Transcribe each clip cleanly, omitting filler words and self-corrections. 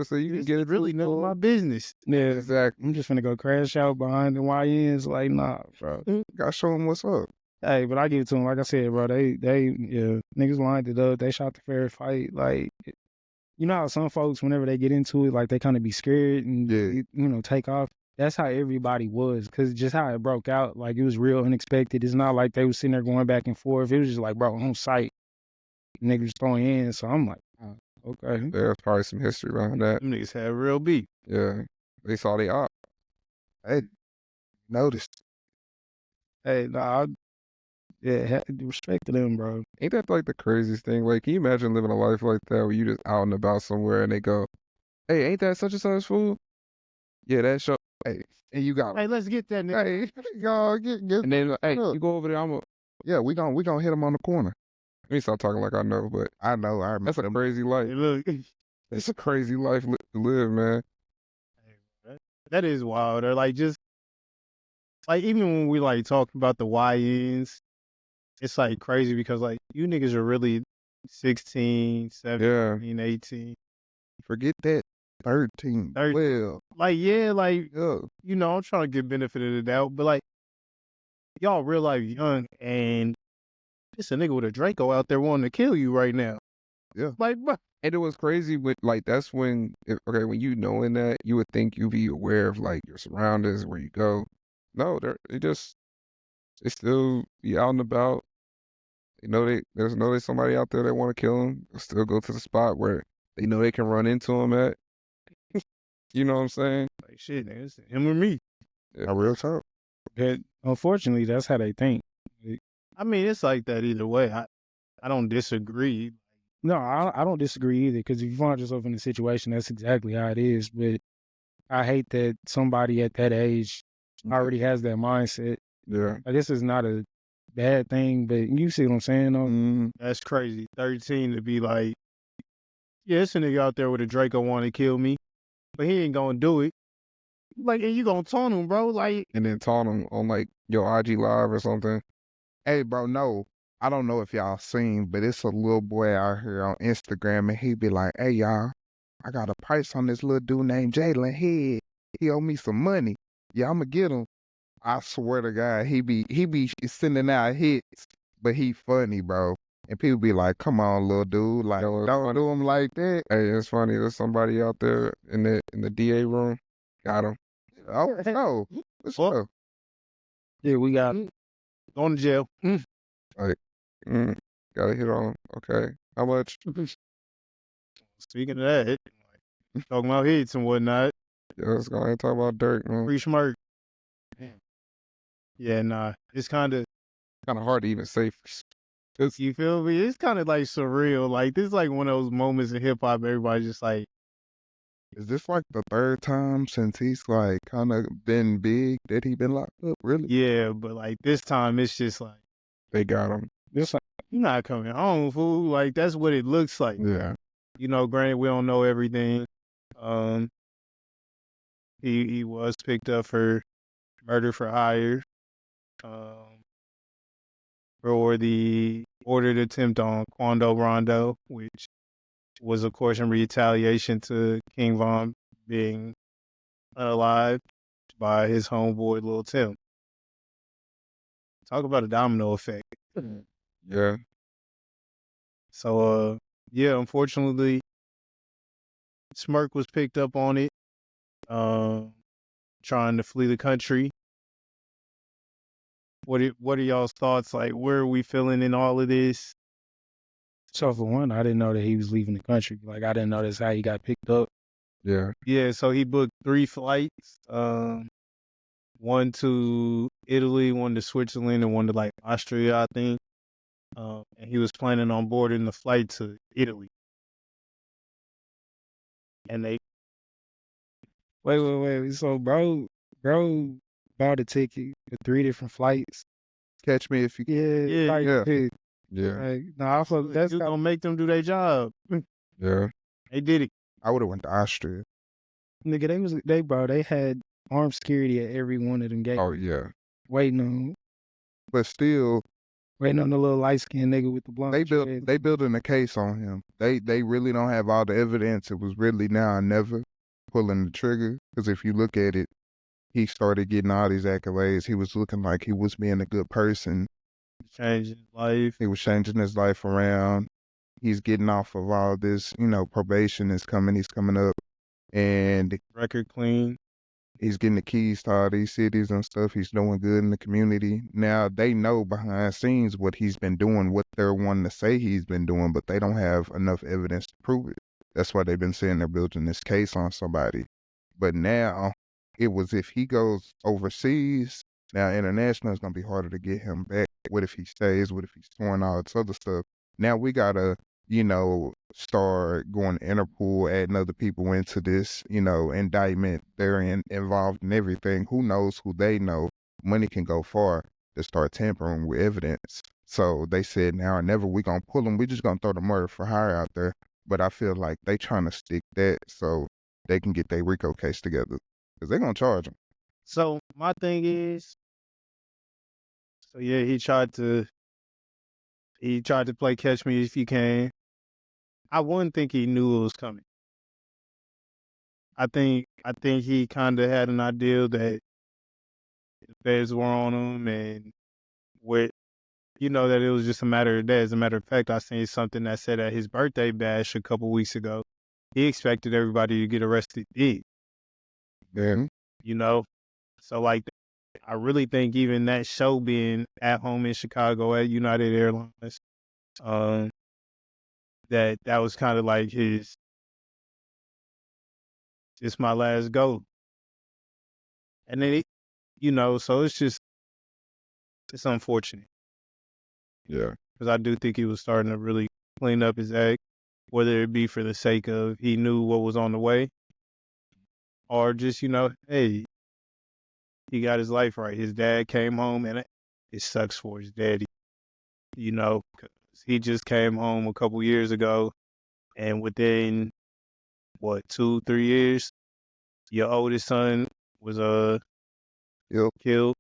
So you can This get is it really none of my business. Yeah, exactly. I'm just finna go crash out behind the YNs. Like, nah, bro. Gotta show them what's up. Hey, but I give it to them. Like I said, bro, yeah, niggas lined it up. They shot the fair fight. Like, you know how some folks, whenever they get into it, like they kind of be scared and Yeah. take off. That's how everybody was, because just how it broke out, like it was real unexpected. It's not like they was sitting there going back and forth. It was just like, bro, on sight, niggas throwing in. So I'm like, oh, okay. There's probably some history behind that. Them niggas had real beef. Yeah. They saw they op. Hey, noticed. Hey, nah, respect to them, bro. Ain't that like the craziest thing? Like, can you imagine living a life like that where you just out and about somewhere and they go, hey, ain't that such and such food? Yeah, that show. Hey, and you got Hey, let's get that nigga. hey, y'all get And then, hey, look. you go over there, Yeah, we gonna hit him on the corner. let me stop talking like I know, but I know. I that's a remember. crazy life. Hey, look. It's a crazy life to live, man. That is wild. Or like just like even when we like talk about the YNs, it's like crazy because like you niggas are really 16, 17, 18. Forget that 13, 13. 12. Like, yeah, like, Yeah. you know, I'm trying to give benefit of the doubt, but like y'all real life young and it's a nigga with a Draco out there wanting to kill you right now. Yeah. Like, bro. And it was crazy with like that's when when you knowing that you would think you'd be aware of like your surroundings where you go. No, they still be out and about. They know there's somebody out there that want to kill them. They'll still go to the spot where they know they can run into them at. You know what I'm saying? Like shit, nigga, it's him or me. A real talk. But unfortunately, that's how they think. I mean, it's like that either way. I don't disagree. No, I don't disagree either, because if you find yourself in a situation, that's exactly how it is. But I hate that somebody at that age already has that mindset. Yeah. Like, this is not a bad thing, but you see what I'm saying, though? Mm-hmm. That's crazy. 13 to be like, yeah, it's a nigga out there with a Draco want to kill me, but he ain't gonna do it. Like, and you gonna taunt him, bro? Like, And then taunt them on like your IG live or something. Hey, bro, no. I don't know if y'all seen, but it's a little boy out here on Instagram, and he be like, hey, y'all, I got a price on this little dude named Jalen Head. He owe me some money. Yeah, I'm going to get him. I swear to God, he be sending out hits, but he funny, bro. And people be like, come on, little dude. Like, Yo, it's don't funny. do him like that. Hey, it's funny. There's somebody out there in the DA room. Got him. Oh, no. What's Fuck. up? Yeah, we got going to jail. Gotta hit on. Okay. How much? Speaking of that, like, talking about hits and whatnot, Yeah, let's go ahead and talk about Dirk, man. free smirk. Yeah, nah, it's kind of, Kind of hard to even say. you feel me? It's kind of like surreal. Like, this is like one of those moments in hip hop, everybody's just like, Is this like the third time since he's like kind of been big that he been locked up? Really? yeah, but like this time it's just like, They got him. this. you're not coming home, fool. Like, that's what it looks like. Yeah. You know, granted, we don't know everything. He was picked up for murder for hire, for the ordered attempt on Quando Rondo, which was, of course, in retaliation to King Von being unalived by his homeboy Lil Tim. Talk about a domino effect. Yeah. So, yeah, unfortunately, Smirk was picked up on it, trying to flee the country. What are y'all's thoughts? Like, where are we feeling in all of this? So for one, I didn't know that he was leaving the country. Like, I didn't know that's how he got picked up. Yeah. Yeah, so he booked 3 flights, one to Italy, one to Switzerland, and one to like Austria, I think. And he was planning on boarding the flight to Italy. And they Wait. So bro bought a ticket for 3 different flights. Catch me if you Yeah, Like, Yeah. Like, nah, I feel that's gonna make them do their job. Yeah. They did it. I would have went to Austria. nigga. They had armed security at every one of them gates Oh yeah. waiting on. But still, Waiting on the little light skinned nigga with the blonde dreads. They building a case on him. They really don't have all the evidence. It was really now or never pulling the trigger. Because if you look at it, he started getting all these accolades. He was looking like he was being a good person. Changing life. He was changing his life around. He's getting off of all this, probation is coming. He's coming up, and Record clean. he's getting the keys to all these cities and stuff. He's doing good in the community. Now, they know behind scenes what he's been doing, what they're wanting to say he's been doing, but they don't have enough evidence to prove it. That's why they've been saying they're building this case on somebody. But now, it was if he goes overseas, now international is going to be harder to get him back. What if he stays? What if he's doing all this other stuff? Now we got to, start going to Interpol, adding other people into this, indictment. They're involved in everything. Who knows who they know? Money can go far to start tampering with evidence. So they said now or never we going to pull them. We just going to throw the murder for hire out there. But I feel like they trying to stick that so they can get their RICO case together. Because they're going to charge him. So my thing is, he tried to play catch me if you can. I wouldn't think he knew it was coming. I think he kind of had an idea that the feds were on him, and that it was just a matter of days. As a matter of fact, I seen something that said at his birthday bash a couple weeks ago, he expected everybody to get arrested big. Yeah. So I really think even that show being at home in Chicago at United Airlines, that was kind of like his, it's my last go. And then, so it's unfortunate. Yeah. Because I do think he was starting to really clean up his act, whether it be for the sake of he knew what was on the way, or just, hey, he got his life right. His dad came home, and it sucks for his daddy, because he just came home a couple years ago, and within, 2-3 years, your oldest son was killed,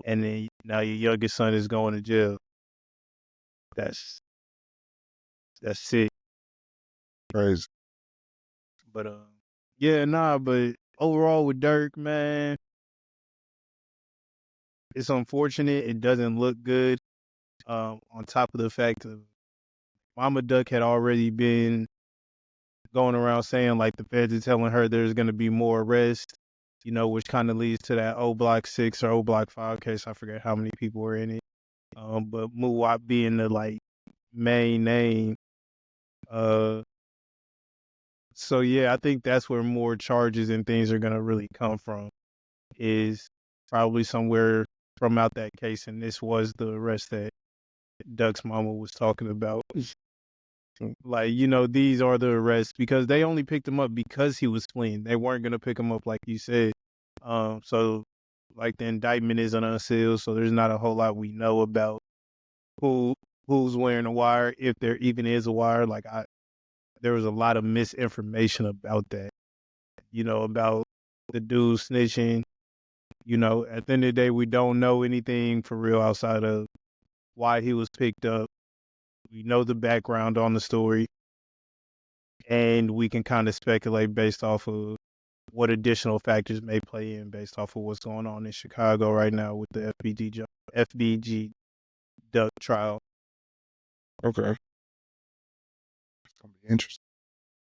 and then now your youngest son is going to jail. That's sick. Crazy. But but overall with Dirk, man, it's unfortunate. It doesn't look good. On top of the fact of Mama Duck had already been going around saying like the feds are telling her there's going to be more arrests, which kind of leads to that O Block 6 or O Block 5 case. I forget how many people were in it. But Muwap being the main name. So yeah, I think that's where more charges and things are going to really come from, is probably somewhere from out that case. And this was the arrest that Duck's mama was talking about. These are the arrests because they only picked him up because he was fleeing. They weren't going to pick him up like you said. So the indictment isn't unsealed, so there's not a whole lot we know about who's wearing a wire, if there even is a wire. There was a lot of misinformation about that, about the dude snitching. At the end of the day, we don't know anything for real outside of why he was picked up. We know the background on the story, and we can kind of speculate based off of what additional factors may play in based off of what's going on in Chicago right now with the FBG Duck trial. Okay. It's going to be interesting.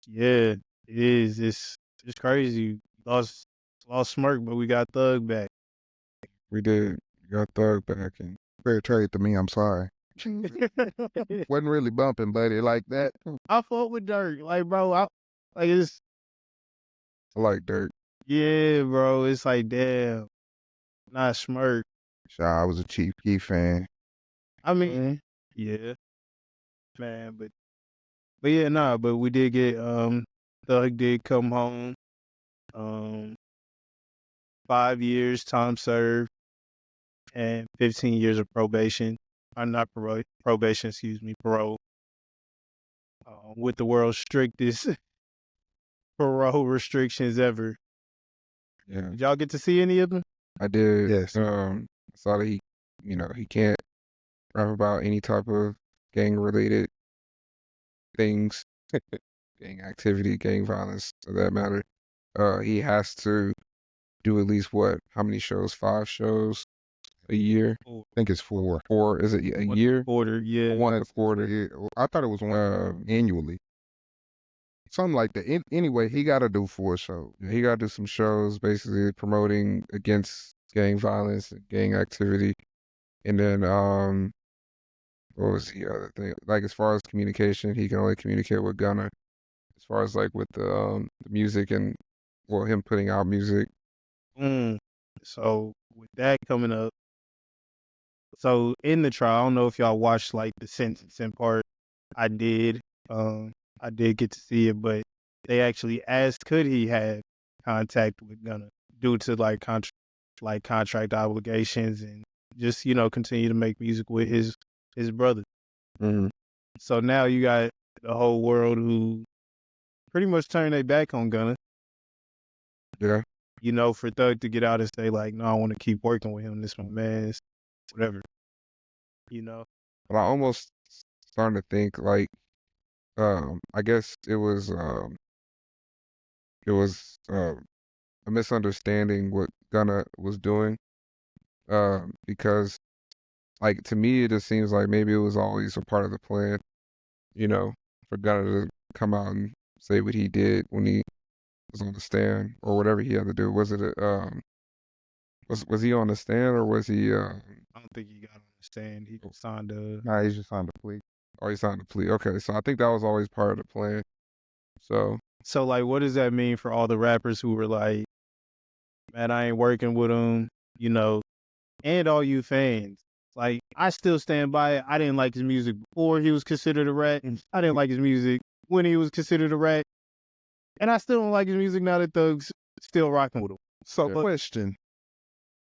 Yeah, it is. It's crazy. Lost Smirk, but we got Thug back. We did. We got Thug back, and Fair trade to me, I'm sorry. Wasn't really bumping, buddy, like that. I fought with Dirk. Bro, I it's, like Dirk. yeah, bro. It's damn, not Smirk. I was a Chief Keef fan. I mean, yeah, man, but yeah, but we did get, Thug did come home. 5 years, time served, and 15 years of probation. Not probation, excuse me, parole. With the world's strictest parole restrictions ever. Yeah. Did y'all get to see any of them? I did. Yes. I saw that he can't rap about any type of gang-related things, gang activity, gang violence, for that matter, he has to do at least what? How many shows? 5 shows a year? I think it's 4. 4? Is it a year? Quarter, yeah. One a That's quarter. it. I thought it was one annually. Something like that. Anyway, he got to do 4 shows. He got to do some shows basically promoting against gang violence and gang activity. And then, what was the other thing? Like, as far as communication, he can only communicate with Gunna. As far as like with the music and, well, him putting out music. So with that coming up, so in the trial, I don't know if y'all watched like the sentencing part. I did. I did get to see it, but they actually asked, could he have contact with Gunna due to like contract obligations and just continue to make music with his brother. Mhm. So now you got the whole world who pretty much turned their back on Gunna. Yeah. For Thug to get out and say like, no, I want to keep working with him. This my man's, whatever. But I almost starting to think like, I guess it was a misunderstanding what Gunna was doing, because like to me it just seems like maybe it was always a part of the plan, for Gunna to come out and say what he did when he was on the stand or whatever he had to do. Was it was he on the stand or was he I don't think he got on the stand. He signed a. Nah, he's just signed a plea. or he signed a plea? Okay, so I think that was always part of the plan. So So like, what does that mean for all the rappers who were like, man, I ain't working with him, and all you fans? Like, I still stand by it. I didn't like his music before he was considered a rat. I didn't like his music when he was considered a rat. And I still don't like his music now that Thug's still rocking with him. So, question.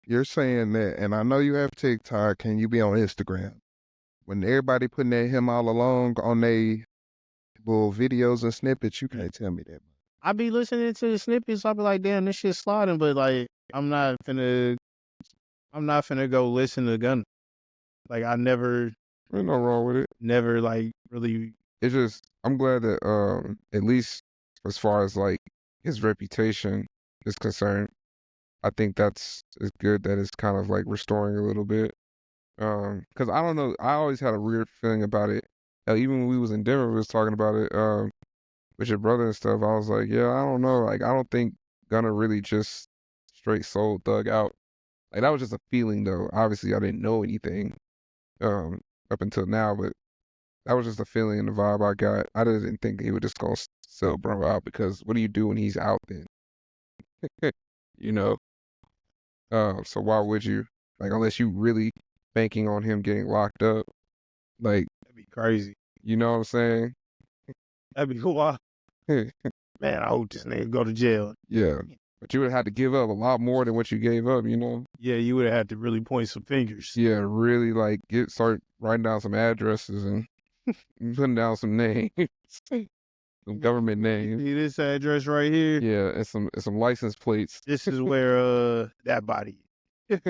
You're saying that, and I know you have TikTok and you be on Instagram. When everybody putting at him all along on they little videos and snippets, you can't tell me that. I be listening to the snippets. I be like, damn, this shit's sliding, but like, I'm not finna go listen to Gunna. Like, I never, there's no wrong with it. never like really. It's just I'm glad that at least as far as like his reputation is concerned, I think it's good that it's kind of like restoring a little bit. Because I don't know, I always had a weird feeling about it. Even when we was in Denver, we was talking about it with your brother and stuff. I was like, yeah, I don't know. Like, I don't think Gunna really just straight sold Thug out. Like, that was just a feeling, though. Obviously, I didn't know anything up until now, but that was just a feeling and the vibe I got. I didn't think he would just go sell bro out, because what do you do when he's out then? you know? So why would you? Like, unless you really banking on him getting locked up. Like, That'd be crazy. you know what I'm saying? That'd be wild. Man, I hope this nigga go to jail. Yeah. But you would have had to give up a lot more than what you gave up, Yeah, you would have had to really point some fingers. Yeah, really like start writing down some addresses and putting down some names. Some government names. See this address right here? Yeah, and some license plates. This is where that body is.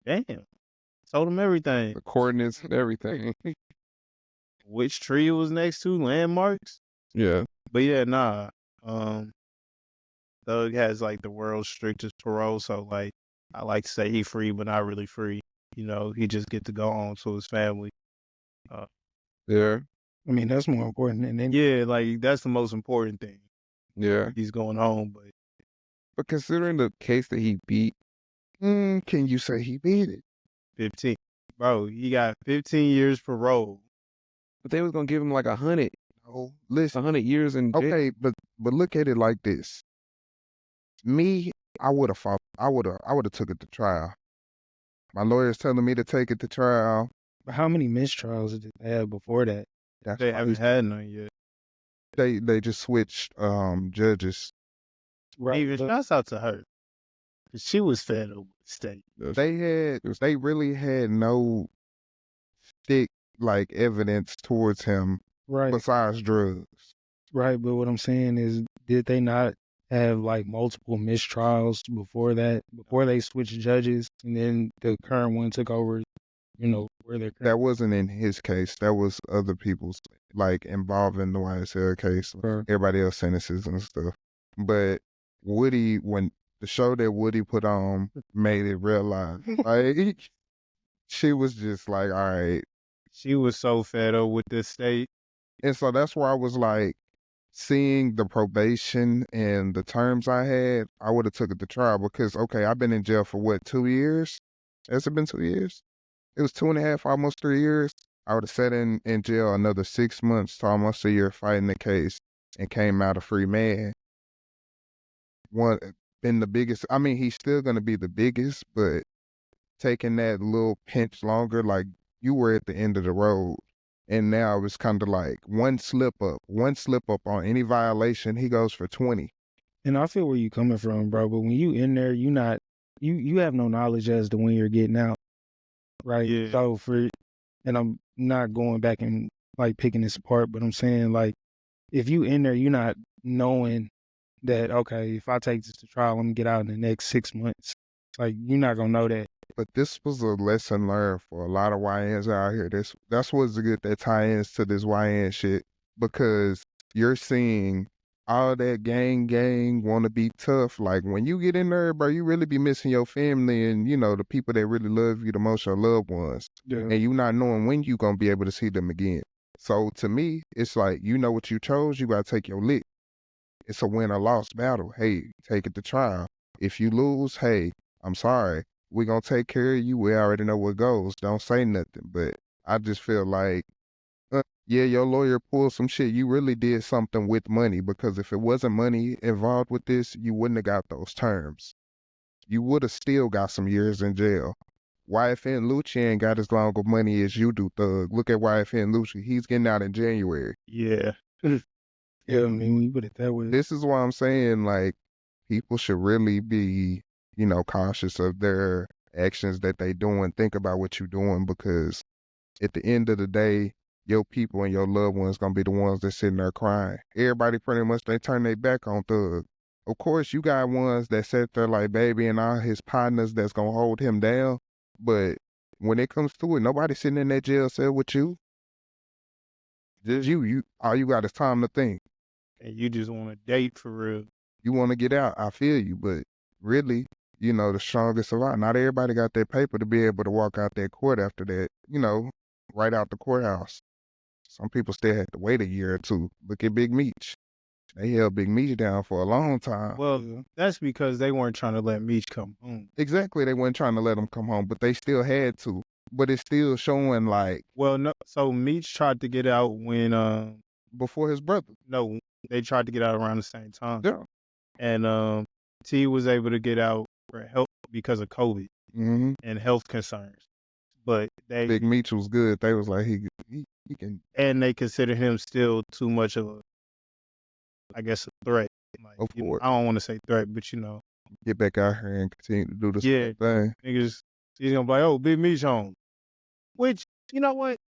Damn. Told him everything. The coordinates and everything. Which tree it was next to, landmarks. Yeah. But yeah, nah. Thug has like the world's strictest parole, so like I like to say he free, but not really free. He just get to go home to his family. Yeah. I mean, that's more important than anything. Yeah, like that's the most important thing. Yeah. He's going home, But considering the case that he beat, Can you say he beat it? 15. Bro, he got 15 years parole. but they was gonna give him like 100 Oh, listen. 100 years in jail. Okay, but look at it like this. Me, I would have fought. I would have took it to trial. My lawyer's telling me to take it to trial. But how many mistrials did they have before that? That's They why haven't had none yet. they just switched judges. Right. Even shouts out to her. 'Cause she was fed up with the state. They really had no thick like evidence towards him Right. besides drugs. Right. But what I'm saying is, did they not have like multiple mistrials before that, before they switched judges, and then the current one took over where they're That wasn't in his case. That was other people's, like, involving the YSL case. currently. Everybody else sentences and stuff. But Woody, when the show that Woody put on made it realize, like, she was just like, all right. She was so fed up with this state. And so that's where I was like, seeing the probation and the terms I had, I would have took it to trial because, okay, I've been in jail for what, 2 years? Has it been 2 years? It was 2.5, almost 3 years. I would have sat in jail another 6 months to almost a year fighting the case and came out a free man. One been the biggest. I mean, he's still gonna be the biggest, but taking that little pinch longer, like you were at the end of the road. And now it's kind of like one slip up on any violation, he goes for 20. And I feel where you coming from, bro. But when you in there, you have no knowledge as to when you're getting out, right? Yeah. So and I'm not going back and like picking this apart, but I'm saying like, if you in there, you're not knowing that, okay, if I take this to trial, I'm gonna get out in the next 6 months. Like, you're not gonna know that. But this was a lesson learned for a lot of YNs out here. That's what's good that tie-ins to this YN shit, because you're seeing all that gang want to be tough. Like when you get in there, bro, you really be missing your family and the people that really love you the most, your loved ones, and you not knowing when you gonna be able to see them again. So to me, it's like what you chose, you gotta take your lick. It's a win or loss battle. Hey, take it to trial. If you lose, hey, I'm sorry. We're going to take care of you. We already know what goes. Don't say nothing. But I just feel like, yeah, your lawyer pulled some shit. You really did something with money, because if it wasn't money involved with this, you wouldn't have got those terms. You would have still got some years in jail. YFN Lucci ain't got as long of money as you do, Thug. Look at YFN Lucci. He's getting out in January. Yeah. Yeah, I mean, when you put it that way. This is why I'm saying, like, people should really be, cautious of their actions that they doing. Think about what you're doing, because at the end of the day, your people and your loved ones gonna be the ones that sitting there crying. Everybody pretty much, they turn their back on Thug. Of course, you got ones that sit there like Baby and all his partners that's gonna hold him down. But when it comes to it, nobody sitting in that jail cell with you. Just you. All you got is time to think. And you just want to date for real. You want to get out. I feel you, but really, the strongest survive. Not everybody got that paper to be able to walk out that court after that, right out the courthouse. Some people still had to wait a year or two. Look at Big Meech. They held Big Meech down for a long time. Well, that's because they weren't trying to let Meech come home. Exactly. They weren't trying to let him come home, but they still had to. But it's still showing like. Well, no. So Meech tried to get out when before his brother. No, they tried to get out around the same time. Yeah. And T was able to get out for help because of COVID and health concerns. But Big Meech was good. They was like he can. And they consider him still too much of a, I guess, a threat. Like, of course. I don't want to say threat, but get back out here and continue to do this thing. Niggas, he's gonna be like, oh, Big Meech home. Which, you know what?